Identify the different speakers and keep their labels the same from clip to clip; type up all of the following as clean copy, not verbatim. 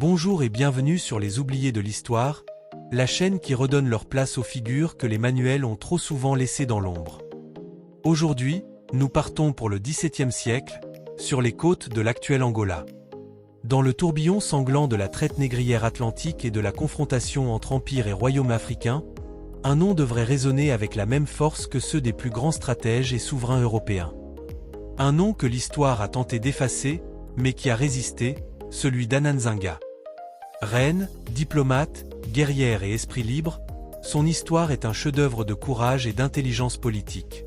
Speaker 1: Bonjour et bienvenue sur les oubliés de l'histoire, la chaîne qui redonne leur place aux figures que les manuels ont trop souvent laissées dans l'ombre. Aujourd'hui, nous partons pour le XVIIe siècle, sur les côtes de l'actuel Angola. Dans le tourbillon sanglant de la traite négrière atlantique et de la confrontation entre empire et royaume africain, un nom devrait résonner avec la même force que ceux des plus grands stratèges et souverains européens. Un nom que l'histoire a tenté d'effacer, mais qui a résisté, celui d'Ananzanga. Reine, diplomate, guerrière et esprit libre, son histoire est un chef-d'œuvre de courage et d'intelligence politique.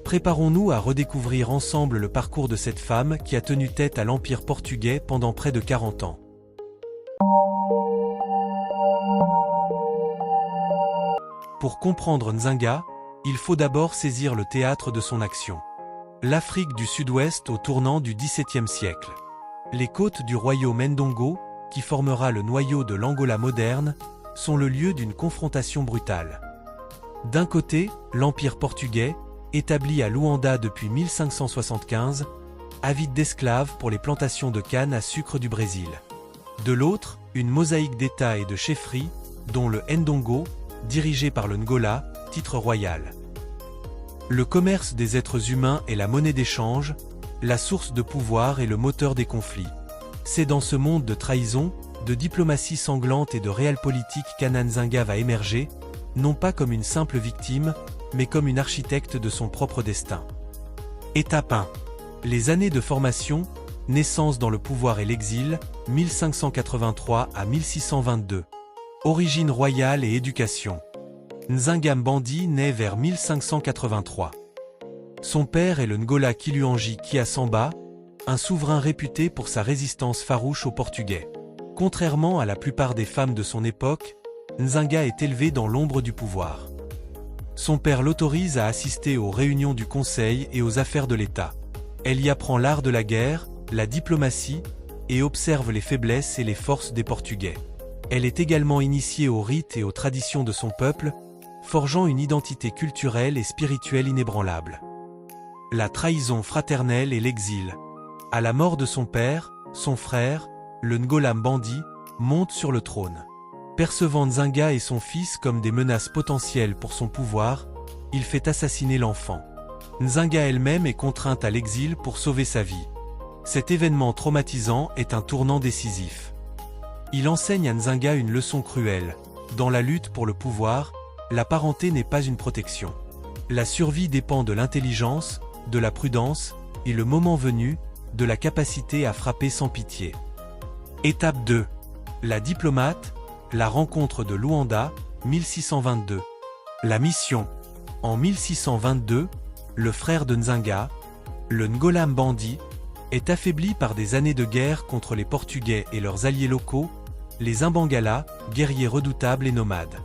Speaker 1: Préparons-nous à redécouvrir ensemble le parcours de cette femme qui a tenu tête à l'Empire portugais pendant près de 40 ans. Pour comprendre Nzanga, il faut d'abord saisir le théâtre de son action. L'Afrique du Sud-Ouest au tournant du XVIIe siècle. Les côtes du royaume Ndongo, qui formera le noyau de l'Angola moderne, sont le lieu d'une confrontation brutale. D'un côté, l'Empire portugais, établi à Luanda depuis 1575, avide d'esclaves pour les plantations de canne à sucre du Brésil. De l'autre, une mosaïque d'États et de chefferies, dont le Ndongo, dirigé par le Ngola, titre royal. Le commerce des êtres humains est la monnaie d'échange, la source de pouvoir et le moteur des conflits. C'est dans ce monde de trahison, de diplomatie sanglante et de réelle politique qu'Ananzanga va émerger, non pas comme une simple victime, mais comme une architecte de son propre destin. Étape 1. Les années de formation, naissance dans le pouvoir et l'exil, 1583 à 1622. Origine royale et éducation. Nzanga Mbandi naît vers 1583. Son père est le Ngola Kiluangi Kiasamba, un souverain réputé pour sa résistance farouche aux Portugais. Contrairement à la plupart des femmes de son époque, Nzanga est élevée dans l'ombre du pouvoir. Son père l'autorise à assister aux réunions du conseil et aux affaires de l'État. Elle y apprend l'art de la guerre, la diplomatie, et observe les faiblesses et les forces des Portugais. Elle est également initiée aux rites et aux traditions de son peuple, forgeant une identité culturelle et spirituelle inébranlable. La trahison fraternelle et l'exil. À la mort de son père, son frère, le Ngola Mbandi, monte sur le trône. Percevant Nzanga et son fils comme des menaces potentielles pour son pouvoir, il fait assassiner l'enfant. Nzanga elle-même est contrainte à l'exil pour sauver sa vie. Cet événement traumatisant est un tournant décisif. Il enseigne à Nzanga une leçon cruelle. Dans la lutte pour le pouvoir, la parenté n'est pas une protection. La survie dépend de l'intelligence, de la prudence, et le moment venu, de la capacité à frapper sans pitié. Étape 2. La diplomate, la rencontre de Luanda, 1622. La mission. En 1622, le frère de Nzanga, le Ngola Mbandi, est affaibli par des années de guerre contre les Portugais et leurs alliés locaux, les Imbangala, guerriers redoutables et nomades.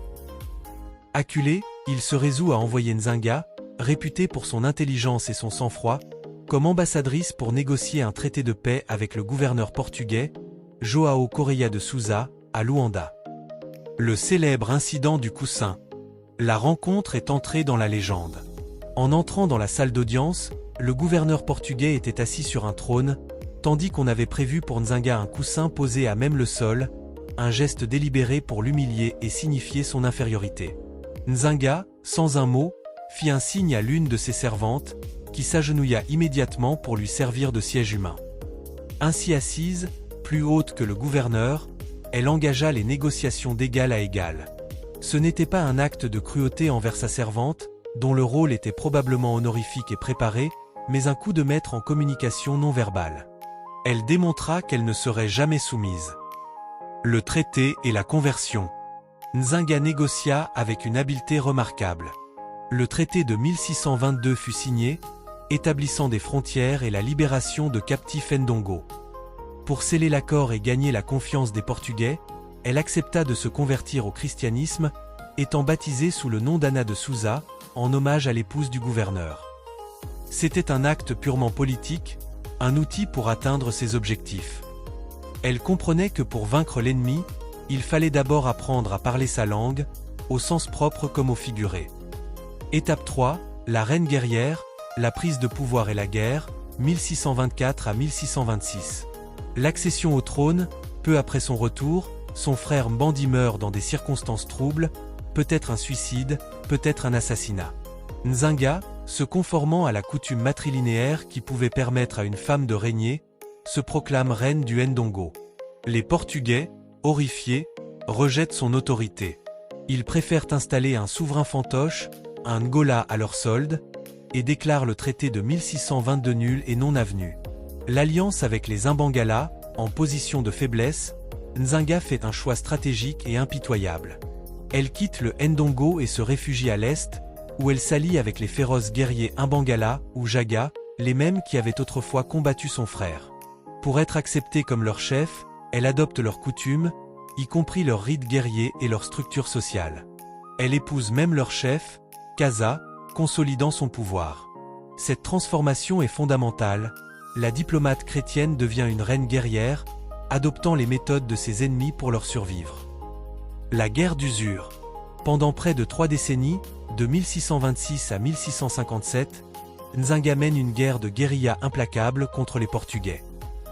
Speaker 1: Acculé, il se résout à envoyer Nzanga, réputé pour son intelligence et son sang-froid, comme ambassadrice pour négocier un traité de paix avec le gouverneur portugais, João Correia de Sousa, à Luanda. Le célèbre incident du coussin. La rencontre est entrée dans la légende. En entrant dans la salle d'audience, le gouverneur portugais était assis sur un trône, tandis qu'on avait prévu pour Nzanga un coussin posé à même le sol, un geste délibéré pour l'humilier et signifier son infériorité. Nzanga, sans un mot, fit un signe à l'une de ses servantes, qui s'agenouilla immédiatement pour lui servir de siège humain. Ainsi assise, plus haute que le gouverneur, elle engagea les négociations d'égal à égal. Ce n'était pas un acte de cruauté envers sa servante, dont le rôle était probablement honorifique et préparé, mais un coup de maître en communication non verbale. Elle démontra qu'elle ne serait jamais soumise. Le traité et la conversion. Nzanga négocia avec une habileté remarquable. Le traité de 1622 fut signé, établissant des frontières et la libération de captifs Ndongo. Pour sceller l'accord et gagner la confiance des Portugais, elle accepta de se convertir au christianisme, étant baptisée sous le nom d'Anna de Sousa, en hommage à l'épouse du gouverneur. C'était un acte purement politique, un outil pour atteindre ses objectifs. Elle comprenait que pour vaincre l'ennemi, il fallait d'abord apprendre à parler sa langue, au sens propre comme au figuré. Étape 3, la reine guerrière, la prise de pouvoir et la guerre, 1624 à 1626. L'accession au trône, Peu après son retour, son frère Mbandi meurt dans des circonstances troubles, peut-être un suicide, peut-être un assassinat. Nzinga, se conformant à la coutume matrilinéaire qui pouvait permettre à une femme de régner, se proclame reine du Ndongo. Les Portugais, horrifiés, rejettent son autorité. Ils préfèrent installer un souverain fantoche, un Ngola à leur solde, et déclarent le traité de 1622 nul et non avenu. L'alliance avec les Imbangala, en position de faiblesse, Nzinga fait un choix stratégique et impitoyable. Elle quitte le Ndongo et se réfugie à l'est, où elle s'allie avec les féroces guerriers Imbangala ou Jaga, les mêmes qui avaient autrefois combattu son frère. Pour être acceptée comme leur chef, elle adopte leurs coutumes, y compris leurs rites guerriers et leur structure sociale. Elle épouse même leur chef, Kaza, consolidant son pouvoir. Cette transformation est fondamentale. La diplomate chrétienne devient une reine guerrière, adoptant les méthodes de ses ennemis pour leur survivre. La guerre d'usure. Pendant près de 3 décennies, de 1626 à 1657, Nzinga mène une guerre de guérilla implacable contre les Portugais.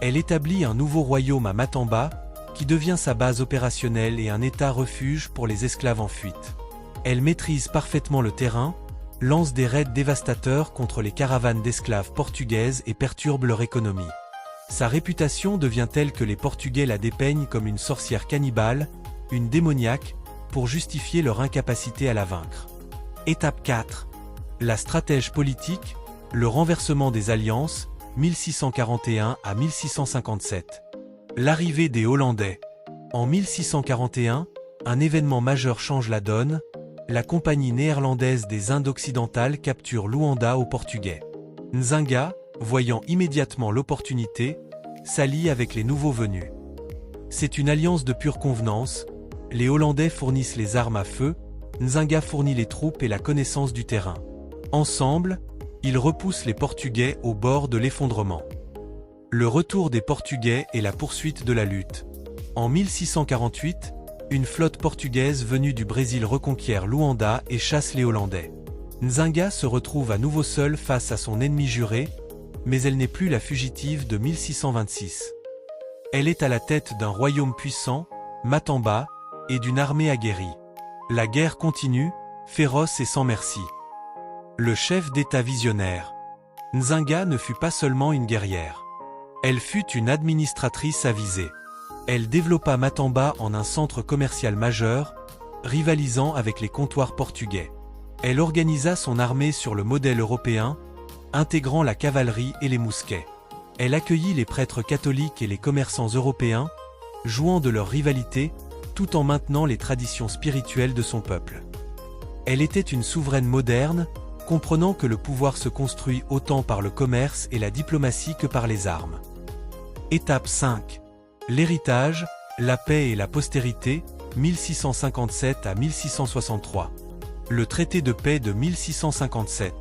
Speaker 1: Elle établit un nouveau royaume à Matamba, qui devient sa base opérationnelle et un état refuge pour les esclaves en fuite. Elle maîtrise parfaitement le terrain, lance des raids dévastateurs contre les caravanes d'esclaves portugaises et perturbe leur économie. Sa réputation devient telle que les Portugais la dépeignent comme une sorcière cannibale, une démoniaque, pour justifier leur incapacité à la vaincre. Étape 4. La stratège politique, le renversement des alliances, 1641 à 1657. L'arrivée des Hollandais. En 1641, un événement majeur change la donne, la compagnie néerlandaise des Indes occidentales capture Luanda aux Portugais. Nzinga, voyant immédiatement l'opportunité, s'allie avec les nouveaux venus. C'est une alliance de pure convenance, les Hollandais fournissent les armes à feu, Nzinga fournit les troupes et la connaissance du terrain. Ensemble, ils repoussent les Portugais au bord de l'effondrement. Le retour des Portugais et la poursuite de la lutte. En 1648, une flotte portugaise venue du Brésil reconquiert Luanda et chasse les Hollandais. Nzinga se retrouve à nouveau seule face à son ennemi juré, mais elle n'est plus la fugitive de 1626. Elle est à la tête d'un royaume puissant, Matamba, et d'une armée aguerrie. La guerre continue, féroce et sans merci. Le chef d'État visionnaire. Nzinga ne fut pas seulement une guerrière. Elle fut une administratrice avisée. Elle développa Matamba en un centre commercial majeur, rivalisant avec les comptoirs portugais. Elle organisa son armée sur le modèle européen, intégrant la cavalerie et les mousquets. Elle accueillit les prêtres catholiques et les commerçants européens, jouant de leur rivalité, tout en maintenant les traditions spirituelles de son peuple. Elle était une souveraine moderne, comprenant que le pouvoir se construit autant par le commerce et la diplomatie que par les armes. Étape 5. L'héritage, la paix et la postérité, 1657 à 1663. Le traité de paix de 1657.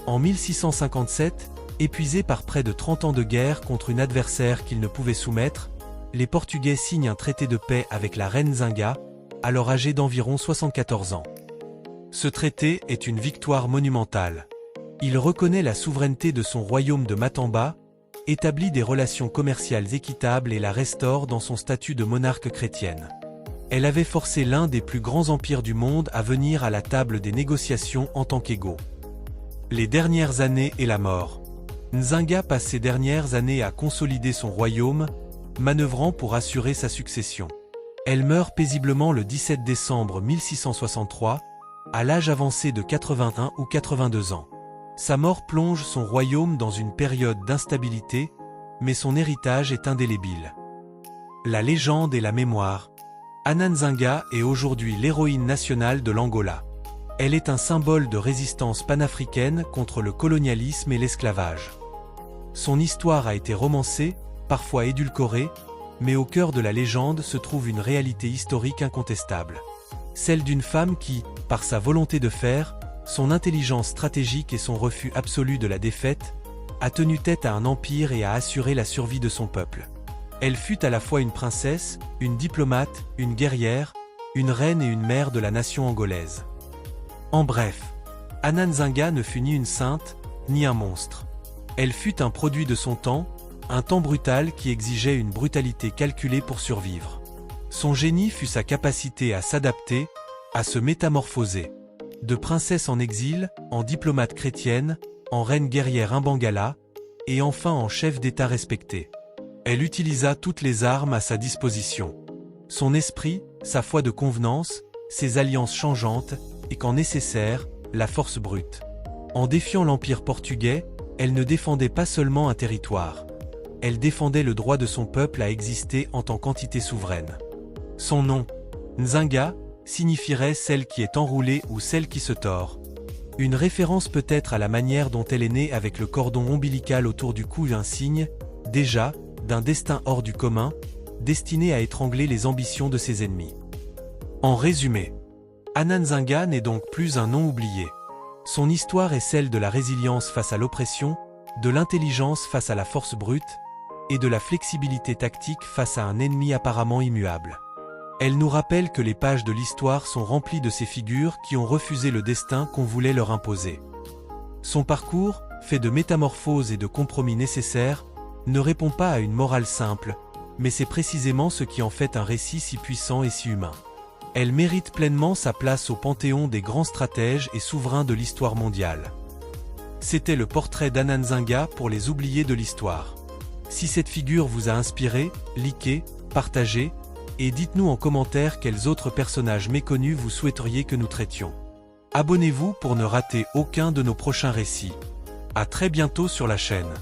Speaker 1: En 1657, épuisés par près de 30 ans de guerre contre une adversaire qu'ils ne pouvaient soumettre, les Portugais signent un traité de paix avec la reine Nzinga, alors âgée d'environ 74 ans. Ce traité est une victoire monumentale. Il reconnaît la souveraineté de son royaume de Matamba, établit des relations commerciales équitables et la restaure dans son statut de monarque chrétienne. Elle avait forcé l'un des plus grands empires du monde à venir à la table des négociations en tant qu'égaux. Les dernières années et la mort. Nzinga passe ces dernières années à consolider son royaume, manœuvrant pour assurer sa succession. Elle meurt paisiblement le 17 décembre 1663, à l'âge avancé de 81 ou 82 ans. Sa mort plonge son royaume dans une période d'instabilité, mais son héritage est indélébile. La légende et la mémoire. Anna Nzinga est aujourd'hui l'héroïne nationale de l'Angola. Elle est un symbole de résistance panafricaine contre le colonialisme et l'esclavage. Son histoire a été romancée, parfois édulcorée, mais au cœur de la légende se trouve une réalité historique incontestable. Celle d'une femme qui, par sa volonté de faire, son intelligence stratégique et son refus absolu de la défaite, a tenu tête à un empire et a assuré la survie de son peuple. Elle fut à la fois une princesse, une diplomate, une guerrière, une reine et une mère de la nation angolaise. En bref, Anna Nzinga ne fut ni une sainte, ni un monstre. Elle fut un produit de son temps, un temps brutal qui exigeait une brutalité calculée pour survivre. Son génie fut sa capacité à s'adapter, à se métamorphoser. De princesse en exil, en diplomate chrétienne, en reine guerrière imbangala, et enfin en chef d'État respecté. Elle utilisa toutes les armes à sa disposition. Son esprit, sa foi de convenance, ses alliances changeantes, et quand nécessaire, la force brute. En défiant l'Empire portugais, elle ne défendait pas seulement un territoire. Elle défendait le droit de son peuple à exister en tant qu'entité souveraine. Son nom, Nzinga, signifierait celle qui est enroulée ou celle qui se tord. Une référence peut-être à la manière dont elle est née avec le cordon ombilical autour du cou, un signe, déjà, d'un destin hors du commun, destiné à étrangler les ambitions de ses ennemis. En résumé, Anna Nzinga n'est donc plus un nom oublié. Son histoire est celle de la résilience face à l'oppression, de l'intelligence face à la force brute, et de la flexibilité tactique face à un ennemi apparemment immuable. Elle nous rappelle que les pages de l'histoire sont remplies de ces figures qui ont refusé le destin qu'on voulait leur imposer. Son parcours, fait de métamorphoses et de compromis nécessaires, ne répond pas à une morale simple, mais c'est précisément ce qui en fait un récit si puissant et si humain. Elle mérite pleinement sa place au panthéon des grands stratèges et souverains de l'histoire mondiale. C'était le portrait d'Anna Nzinga pour les oubliés de l'histoire. Si cette figure vous a inspiré, likez, partagez, et dites-nous en commentaire quels autres personnages méconnus vous souhaiteriez que nous traitions. Abonnez-vous pour ne rater aucun de nos prochains récits. À très bientôt sur la chaîne.